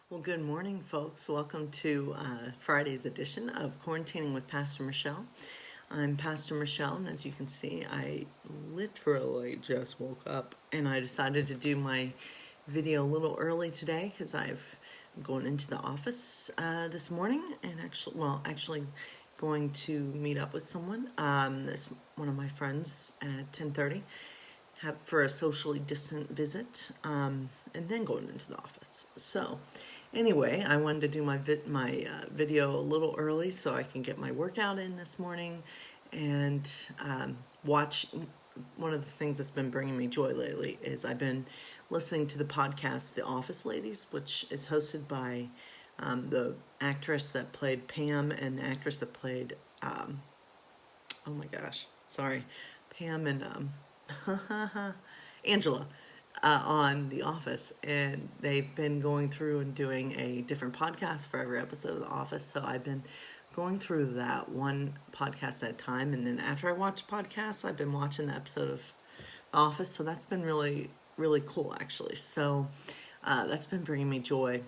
Well, good morning, folks. Welcome to Friday's edition of Quarantining with Pastor Michelle. I'm Pastor Michelle, and as you can see, I literally just woke up, and I decided to do my video a little early today because I'm going into the office this morning, and actually going to meet up with someone. One of my friends at 10:30. For a socially distant visit, and then going into the office. So, anyway, I wanted to do my video a little early so I can get my workout in this morning and watch. One of the things that's been bringing me joy lately is I've been listening to the podcast The Office Ladies, which is hosted by the actress that played Pam and the actress that played, oh my gosh, sorry, Pam and Angela on The Office, and they've been going through and doing a different podcast for every episode of The Office. So I've been going through that one podcast at a time, and then after I watch podcasts, I've been watching the episode of The Office. So that's been really, really cool, actually. So that's been bringing me joy.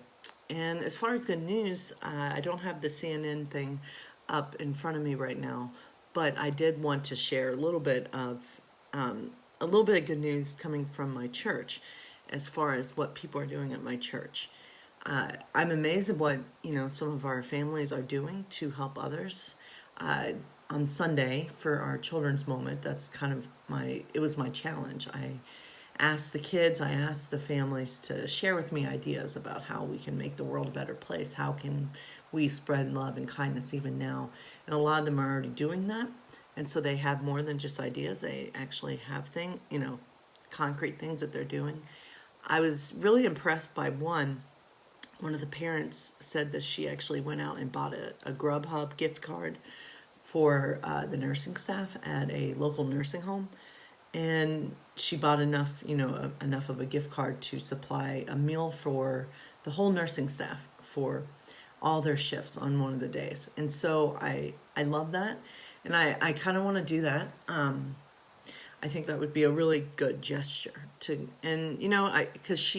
And as far as good news, I don't have the CNN thing up in front of me right now, but I did want to share a little bit of good news coming from my church as far as what people are doing at my church. I'm amazed at what, some of our families are doing to help others. On Sunday for our children's moment, that's kind of it was my challenge. I asked the families to share with me ideas about how we can make the world a better place. How can we spread love and kindness even now? And a lot of them are already doing that. And so they have more than just ideas. They actually have concrete things that they're doing. I was really impressed by one of the parents said that she actually went out and bought a Grubhub gift card for the nursing staff at a local nursing home. And she bought enough of a gift card to supply a meal for the whole nursing staff for all their shifts on one of the days. And so I love that. And I kind of want to do that. I think that would be a really good gesture because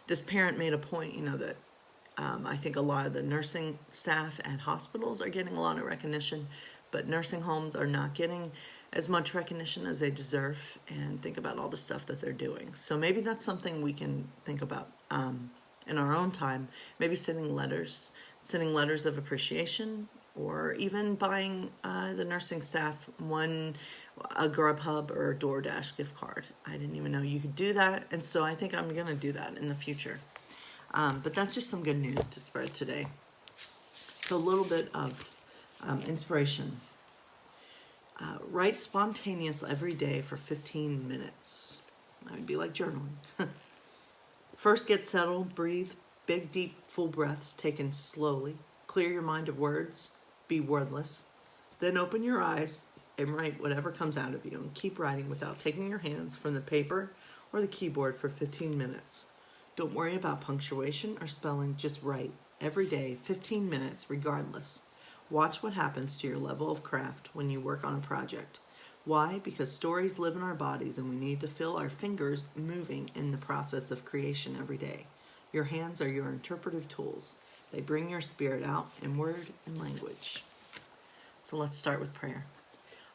this parent made a point, that I think a lot of the nursing staff at hospitals are getting a lot of recognition, but nursing homes are not getting as much recognition as they deserve, and think about all the stuff that they're doing. So maybe that's something we can think about in our own time, maybe sending letters of appreciation, or even buying the nursing staff a Grubhub or a DoorDash gift card. I didn't even know you could do that, and so I think I'm going to do that in the future. But that's just some good news to spread today. So a little bit of inspiration. Write spontaneous every day for 15 minutes. That would be like journaling. First, get settled, breathe, big, deep, full breaths taken slowly. Clear your mind of words. Be wordless. Then open your eyes and write whatever comes out of you, and keep writing without taking your hands from the paper or the keyboard for 15 minutes. Don't worry about punctuation or spelling, just write every day, 15 minutes regardless. Watch what happens to your level of craft when you work on a project. Why? Because stories live in our bodies, and we need to feel our fingers moving in the process of creation every day. Your hands are your interpretive tools. They bring your spirit out in word and language. So let's start with prayer.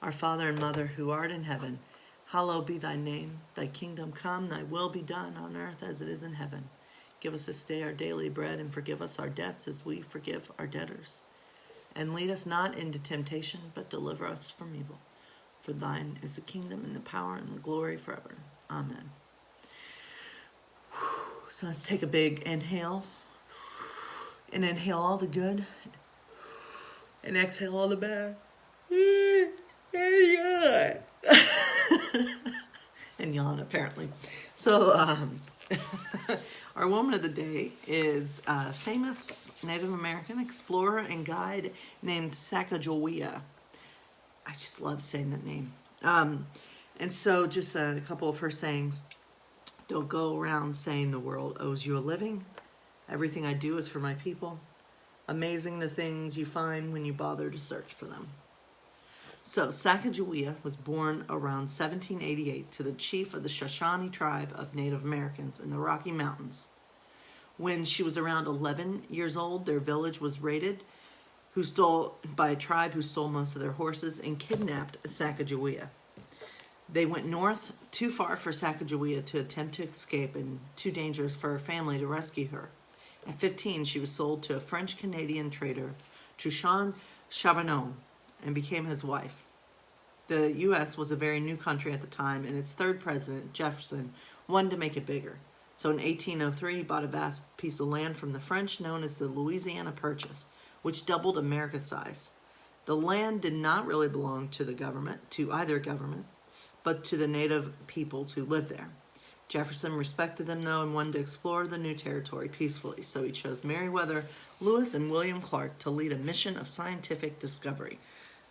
Our Father and Mother who art in heaven, hallowed be thy name. Thy kingdom come, thy will be done on earth as it is in heaven. Give us this day our daily bread, and forgive us our debts as we forgive our debtors. And lead us not into temptation, but deliver us from evil. For thine is the kingdom and the power and the glory forever. Amen. So let's take a big inhale. And inhale all the good. And exhale all the bad. And yawn, apparently. So, our woman of the day is a famous Native American explorer and guide named Sacagawe. I just love saying that name. And so just a couple of her sayings. Don't go around saying the world owes you a living. Everything I do is for my people. Amazing the things you find when you bother to search for them. So Sacagawea was born around 1788 to the chief of the Shoshone tribe of Native Americans in the Rocky Mountains. When she was around 11 years old, their village was raided by a tribe who stole most of their horses and kidnapped Sacagawea. They went north too far for Sacagawea to attempt to escape and too dangerous for her family to rescue her. At 15, she was sold to a French-Canadian trader, Truchon Charbonneau, and became his wife. The U.S. was a very new country at the time, and its third president, Jefferson, wanted to make it bigger. So in 1803, he bought a vast piece of land from the French known as the Louisiana Purchase, which doubled America's size. The land did not really belong to either government, but to the native peoples who lived there. Jefferson respected them, though, and wanted to explore the new territory peacefully, so he chose Meriwether Lewis and William Clark to lead a mission of scientific discovery.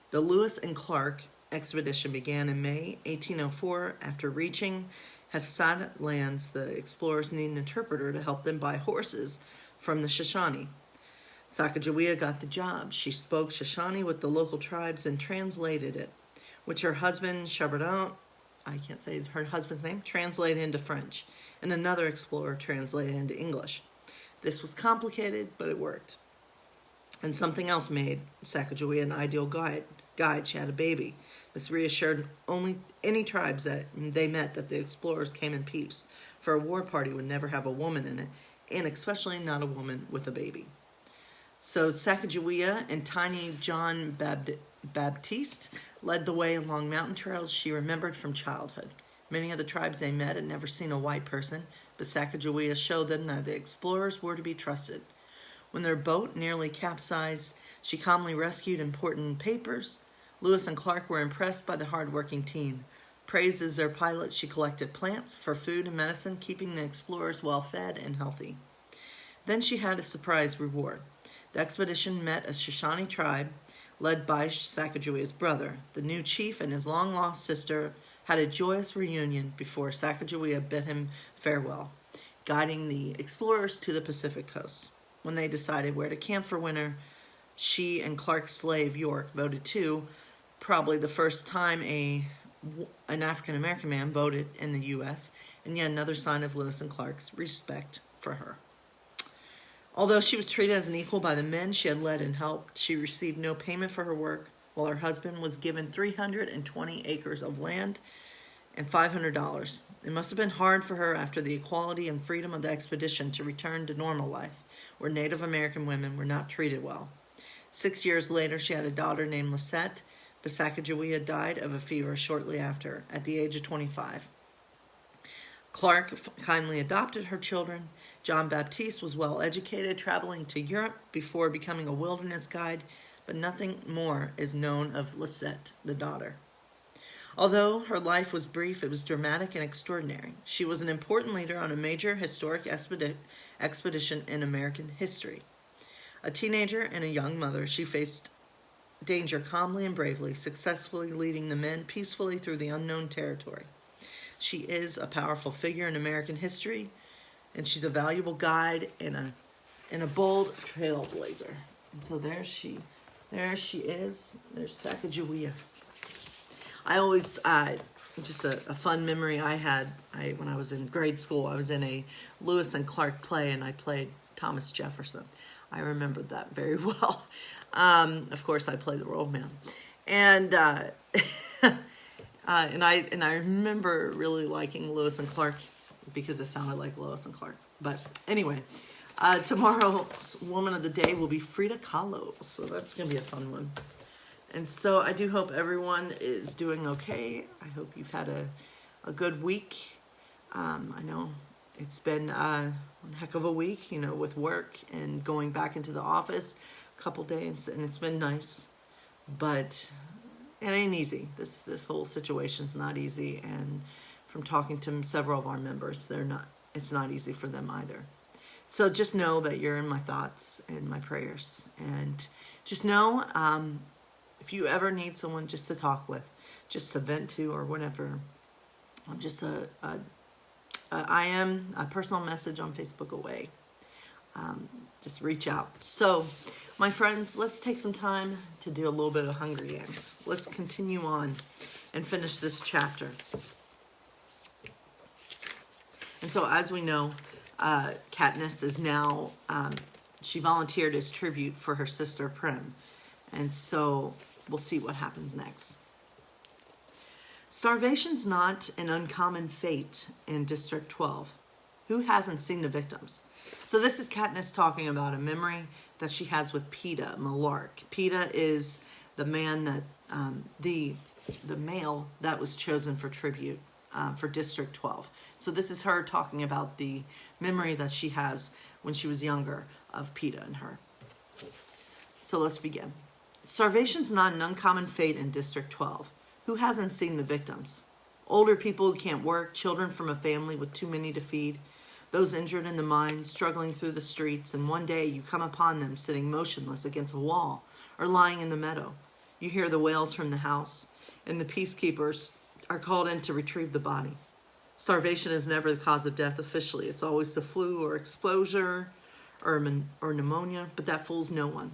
The Lewis and Clark expedition began in May 1804. After reaching Hafsat lands, the explorers needed an interpreter to help them buy horses from the Shoshone. Sacagawea got the job. She spoke Shoshone with the local tribes and translated it, which her husband, Charbonneau, I can't say her husband's name, translated into French, and another explorer translated into English. This was complicated, but it worked. And something else made Sacagawea an ideal guide. She had a baby. This reassured any tribes that they met that the explorers came in peace, for a war party would never have a woman in it, and especially not a woman with a baby. So Sacagawea and tiny John Baptiste led the way along mountain trails she remembered from childhood. Many of the tribes they met had never seen a white person, but Sacagawea showed them that the explorers were to be trusted. When their boat nearly capsized, she calmly rescued important papers. Lewis and Clark were impressed by the hard-working team. Praised as their pilot, she collected plants for food and medicine, keeping the explorers well-fed and healthy. Then she had a surprise reward. The expedition met a Shoshone tribe led by Sacagawea's brother. The new chief and his long-lost sister had a joyous reunion before Sacagawea bid him farewell, guiding the explorers to the Pacific coast. When they decided where to camp for winter, she and Clark's slave York voted too, probably the first time an African-American man voted in the U.S., and yet another sign of Lewis and Clark's respect for her. Although she was treated as an equal by the men she had led and helped, she received no payment for her work, while her husband was given 320 acres of land and $500. It must have been hard for her after the equality and freedom of the expedition to return to normal life, where Native American women were not treated well. 6 years later, she had a daughter named Lisette, but Sacagawea died of a fever shortly after, at the age of 25. Clark kindly adopted her children. John Baptiste was well educated, traveling to Europe before becoming a wilderness guide, but nothing more is known of Lisette, the daughter. Although her life was brief, it was dramatic and extraordinary. She was an important leader on a major historic expedition in American history. A teenager and a young mother, she faced danger calmly and bravely, successfully leading the men peacefully through the unknown territory. She is a powerful figure in American history, and she's a valuable guide and a bold trailblazer. And so there she is. There's Sacagawea. I always, just a fun memory I had, when I was in grade school, I was in a Lewis and Clark play, and I played Thomas Jefferson. I remembered that very well. Of course, I played the role man. And and I remember really liking Lewis and Clark because it sounded like Lewis and Clark. But anyway, tomorrow's Woman of the Day will be Frida Kahlo, so that's going to be a fun one. And so I do hope everyone is doing okay. I hope you've had a good week. I know it's been one heck of a week, with work and going back into the office a couple days, and it's been nice. But it ain't easy. This whole situation's not easy, and from talking to several of our members, it's not easy for them either. So just know that you're in my thoughts and my prayers, and just know if you ever need someone just to talk with, just to vent to or whatever, I'm just I am a personal message on Facebook away. Just reach out. So, my friends, let's take some time to do a little bit of Hunger Games. Let's continue on and finish this chapter. And so, as we know, Katniss is now, she volunteered as tribute for her sister Prim. And so we'll see what happens next. Starvation's not an uncommon fate in District 12. Who hasn't seen the victims? So this is Katniss talking about a memory that she has with Peeta Malark. Peeta is the man that, the male that was chosen for tribute for District 12. So this is her talking about the memory that she has when she was younger of Peeta and her. So let's begin. Starvation's not an uncommon fate in District 12. Who hasn't seen the victims? Older people who can't work, children from a family with too many to feed, those injured in the mines, struggling through the streets, and one day you come upon them sitting motionless against a wall or lying in the meadow. You hear the wails from the house, and the peacekeepers are called in to retrieve the body. Starvation is never the cause of death officially. It's always the flu or exposure or pneumonia, but that fools no one.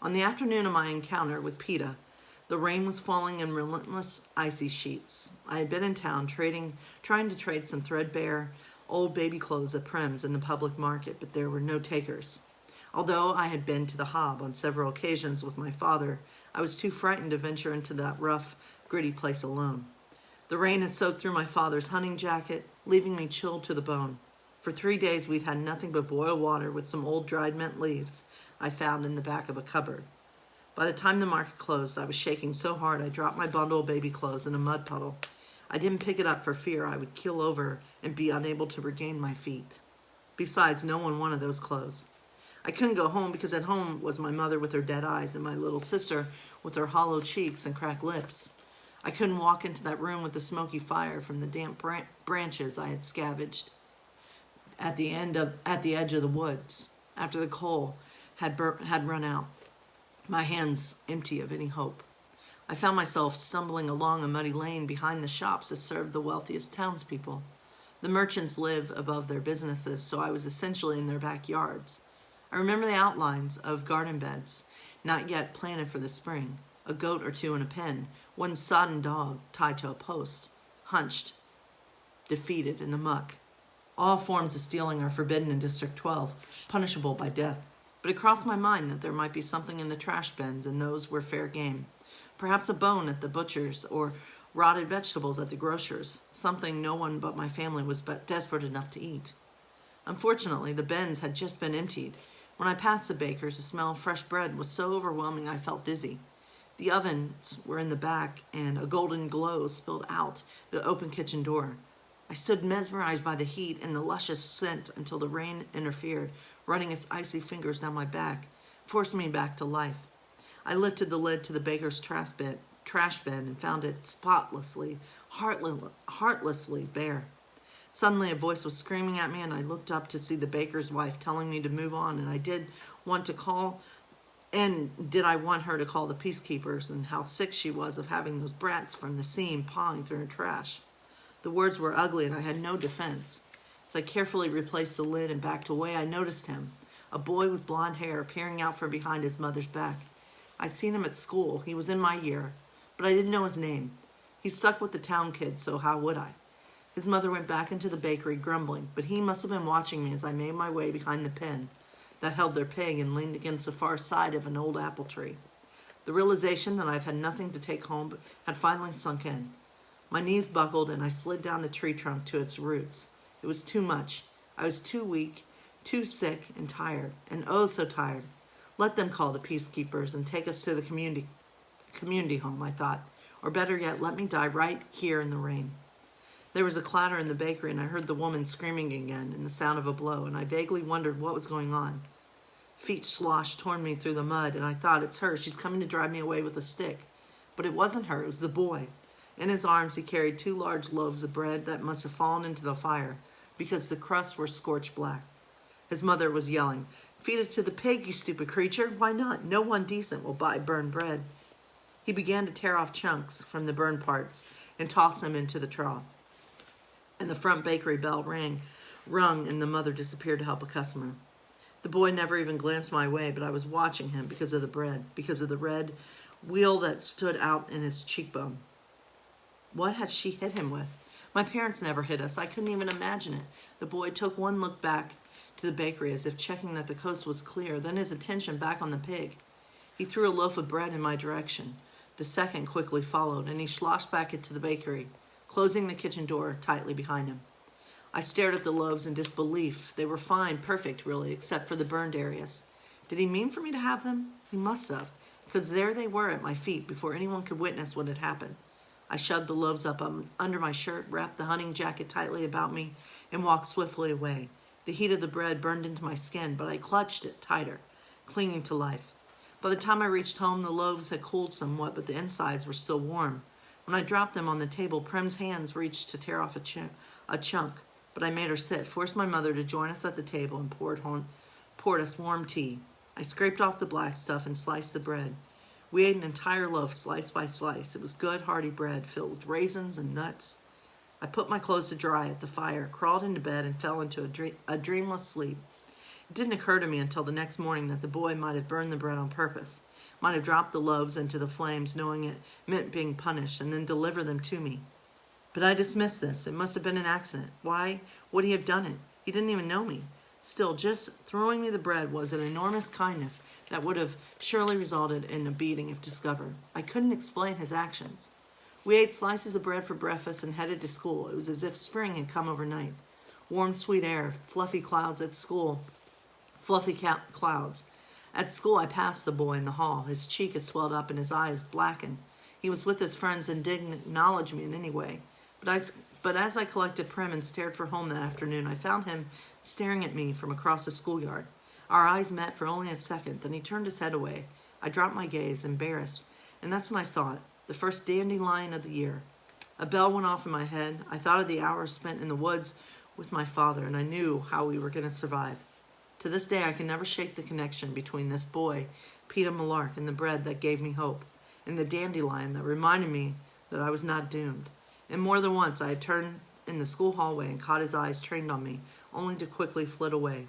On the afternoon of my encounter with Peeta, the rain was falling in relentless icy sheets. I had been in town trying to trade some threadbare old baby clothes at Prim's in the public market, but there were no takers. Although I had been to the Hob on several occasions with my father, I was too frightened to venture into that rough, gritty place alone. The rain had soaked through my father's hunting jacket, leaving me chilled to the bone. For 3 days we'd had nothing but boiled water with some old dried mint leaves I found in the back of a cupboard. By the time the market closed, I was shaking so hard I dropped my bundle of baby clothes in a mud puddle. I didn't pick it up for fear I would keel over and be unable to regain my feet. Besides, no one wanted those clothes. I couldn't go home because at home was my mother with her dead eyes and my little sister with her hollow cheeks and cracked lips. I couldn't walk into that room with the smoky fire from the damp branches I had scavenged at the edge of the woods after the coal had run out. My hands empty of any hope. I found myself stumbling along a muddy lane behind the shops that served the wealthiest townspeople. The merchants live above their businesses, so I was essentially in their backyards. I remember the outlines of garden beds, not yet planted for the spring, a goat or two in a pen, one sodden dog tied to a post, hunched, defeated in the muck. All forms of stealing are forbidden in District 12, punishable by death. But it crossed my mind that there might be something in the trash bins, and those were fair game. Perhaps a bone at the butcher's or rotted vegetables at the grocer's, something no one but my family was desperate enough to eat. Unfortunately, the bins had just been emptied. When I passed the baker's, the smell of fresh bread was so overwhelming I felt dizzy. The ovens were in the back, and a golden glow spilled out the open kitchen door. I stood mesmerized by the heat and the luscious scent until the rain interfered, running its icy fingers down my back, forced me back to life. I lifted the lid to the baker's trash bin and found it spotlessly, heartlessly bare. Suddenly a voice was screaming at me, and I looked up to see the baker's wife telling me to move on, and did I want her to call the peacekeepers, and how sick she was of having those brats from the seam pawing through her trash. The words were ugly, and I had no defense. As I carefully replaced the lid and backed away, I noticed him, a boy with blonde hair peering out from behind his mother's back. I'd seen him at school. He was in my year, but I didn't know his name. He stuck with the town kids, so how would I? His mother went back into the bakery, grumbling, but he must have been watching me as I made my way behind the pen that held their pig and leaned against the far side of an old apple tree. The realization that I've had nothing to take home had finally sunk in. My knees buckled, and I slid down the tree trunk to its roots. It was too much. I was too weak, too sick and tired, and oh so tired. Let them call the peacekeepers and take us to the community home, I thought. Or better yet, let me die right here in the rain. There was a clatter in the bakery, and I heard the woman screaming again and the sound of a blow, and I vaguely wondered what was going on. Feet sloshed toward me through the mud, and I thought, it's her. She's coming to drive me away with a stick. But it wasn't her. It was the boy. In his arms, he carried 2 large loaves of bread that must have fallen into the fire because the crusts were scorched black. His mother was yelling, "Feed it to the pig, you stupid creature. Why not? No one decent will buy burned bread." He began to tear off chunks from the burned parts and toss them into the trough. And the front bakery bell rung, and the mother disappeared to help a customer. The boy never even glanced my way, but I was watching him because of the bread, because of the red wheal that stood out in his cheekbone. What had she hit him with? My parents never hit us. I couldn't even imagine it. The boy took one look back to the bakery as if checking that the coast was clear, then his attention back on the pig. He threw a loaf of bread in my direction. The second quickly followed, and he sloshed back into the bakery, closing the kitchen door tightly behind him. I stared at the loaves in disbelief. They were fine, perfect, really, except for the burned areas. Did he mean for me to have them? He must have, because there they were at my feet before anyone could witness what had happened. I shoved the loaves up under my shirt, wrapped the hunting jacket tightly about me, and walked swiftly away. The heat of the bread burned into my skin, but I clutched it tighter, clinging to life. By the time I reached home, the loaves had cooled somewhat, but the insides were still warm. When I dropped them on the table, Prim's hands reached to tear off a chunk, but I made her sit, forced my mother to join us at the table, and poured us warm tea. I scraped off the black stuff and sliced the bread. We ate an entire loaf, slice by slice. It was good, hearty bread filled with raisins and nuts. I put my clothes to dry at the fire, crawled into bed, and fell into a dreamless sleep. It didn't occur to me until the next morning that the boy might have burned the bread on purpose, might have dropped the loaves into the flames, knowing it meant being punished, and then deliver them to me. But I dismissed this. It must have been an accident. Why would he have done it? He didn't even know me. Still, just throwing me the bread was an enormous kindness that would have surely resulted in a beating if discovered. I couldn't explain his actions. We ate slices of bread for breakfast and headed to school. It was as if spring had come overnight. Warm, sweet air, fluffy clouds at school. Clouds. At school, I passed the boy in the hall. His cheek had swelled up and his eyes blackened. He was with his friends and didn't acknowledge me in any way. But as I collected Prim and stared for home that afternoon, I found him staring at me from across the schoolyard. Our eyes met for only a second, then he turned his head away. I dropped my gaze, embarrassed, and that's when I saw it, the first dandelion of the year. A bell went off in my head. I thought of the hours spent in the woods with my father, and I knew how we were going to survive. To this day, I can never shake the connection between this boy, Peter Malark, and the bread that gave me hope, and the dandelion that reminded me that I was not doomed. And more than once, I had turned in the school hallway and caught his eyes trained on me, only to quickly flit away.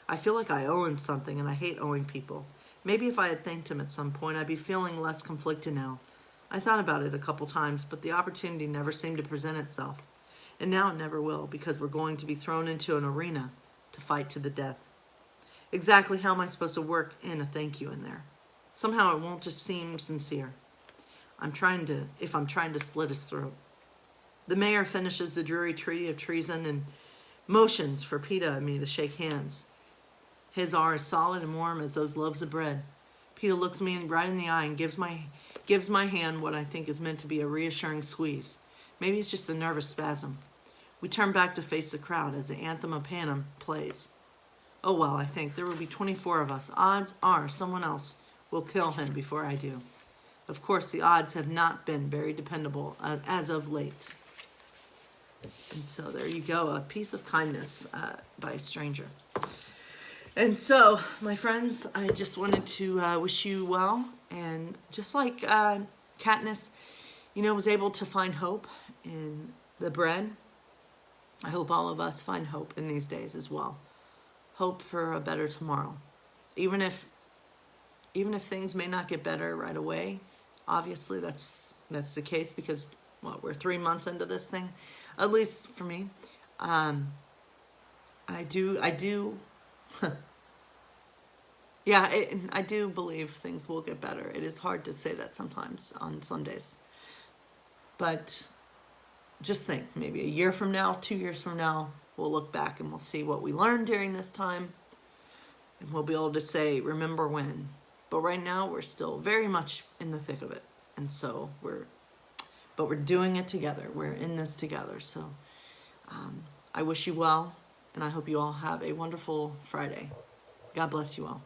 I feel like I owe him something, and I hate owing people. Maybe if I had thanked him at some point, I'd be feeling less conflicted now. I thought about it a couple times, but the opportunity never seemed to present itself. And now it never will, because we're going to be thrown into an arena to fight to the death. Exactly how am I supposed to work in a thank you in there? Somehow it won't just seem sincere. If I'm trying to slit his throat. The mayor finishes the dreary treaty of treason and motions for Peter and me to shake hands. His are as solid and warm as those loaves of bread. Peter looks me right in the eye and gives my hand what I think is meant to be a reassuring squeeze. Maybe it's just a nervous spasm. We turn back to face the crowd as the anthem of Panem plays. Oh well, I think there will be 24 of us. Odds are someone else will kill him before I do. Of course, the odds have not been very dependable as of late. And so there you go, a piece of kindness by a stranger. And so, my friends, I just wanted to wish you well. And just like Katniss, was able to find hope in the bread, I hope all of us find hope in these days as well. Hope for a better tomorrow. Even if things may not get better right away, obviously that's the case because we're 3 months into this thing, at least for me. I do I do believe things will get better. It is hard to say that sometimes on some days, but just think, maybe a year from now, 2 years from now, we'll look back and we'll see what we learned during this time, and we'll be able to say, remember when. But right now, we're still very much in the thick of it. And so we're doing it together. We're in this together. So I wish you well, and I hope you all have a wonderful Friday. God bless you all.